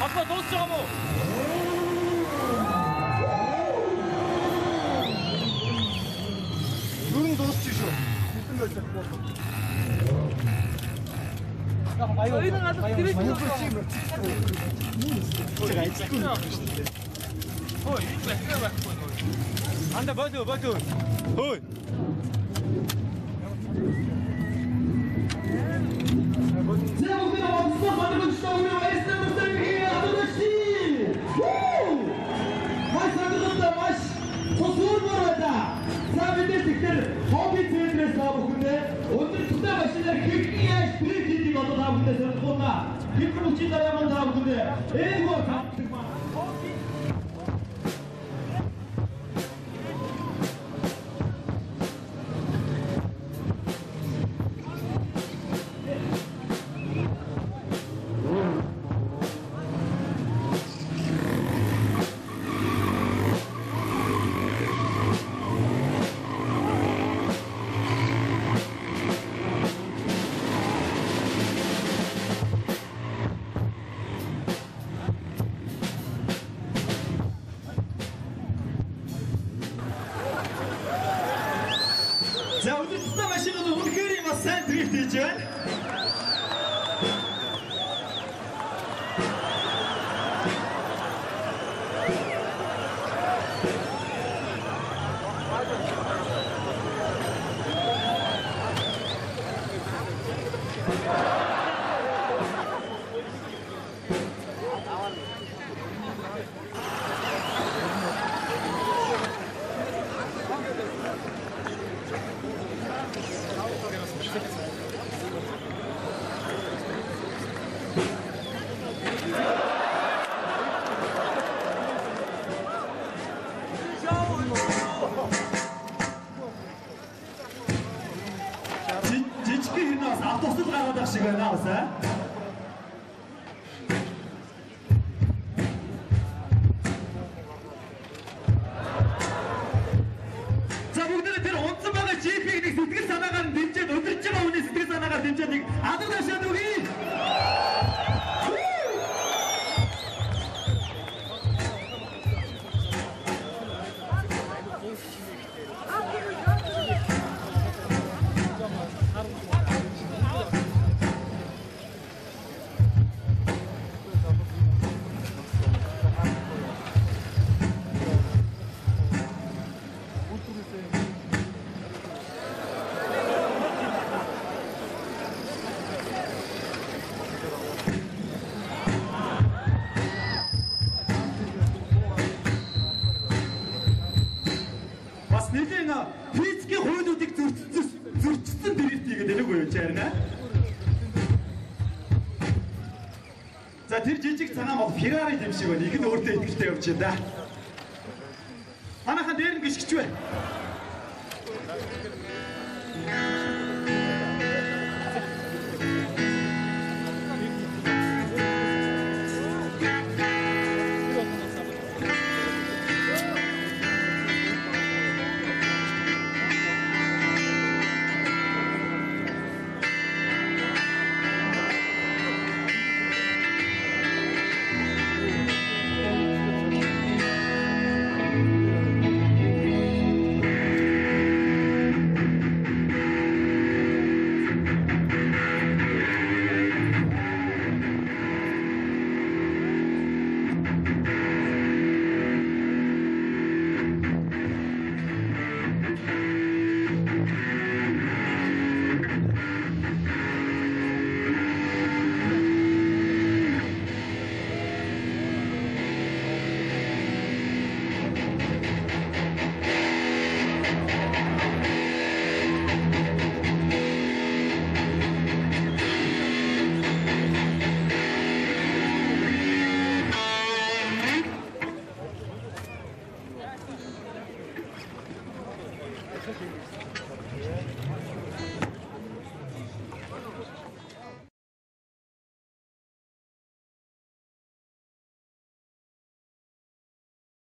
아빠 넣었어 뭐. 눈이 넣었지 쇼. 저희는 아주 드리지. 안돼 맞아. 어이. 자, 우리가 먼저 만들어주시다 오면 에스터 목사님에게 아저씨! 마시 들었다 마시! 소수를 벌었다! 사람들 특별 허비 트렌드에서 나보는데 오늘 투자 마시는 객기야 스트레이트가 또 나보는데 그러나 객기로 찐다라면 나보는데 에고 감정만 자, 오늘 투자 마시는 오늘 그림 마산 드리프트죠? Жижиг хинээс автобусд гараад ах шиг байна уусаа. За бүгдээ тэр унтсан байгаа GP-г нэг сэтгэл санаагаар дэмжиж өдөрж байгаа хүний сэтгэл санаагаар дэмжиж нэг адуу ташаад үгүй. Бас нэгэн физикийн хуулиудыг зөрчсөн дрифт гэдэг нэг үү чарна. За тэр жижиг цагаан бол Ferrari юм шиг байна. Их нь өөртөө ихтэй явж байна да. Манайхан дээр нь гიშгч бай.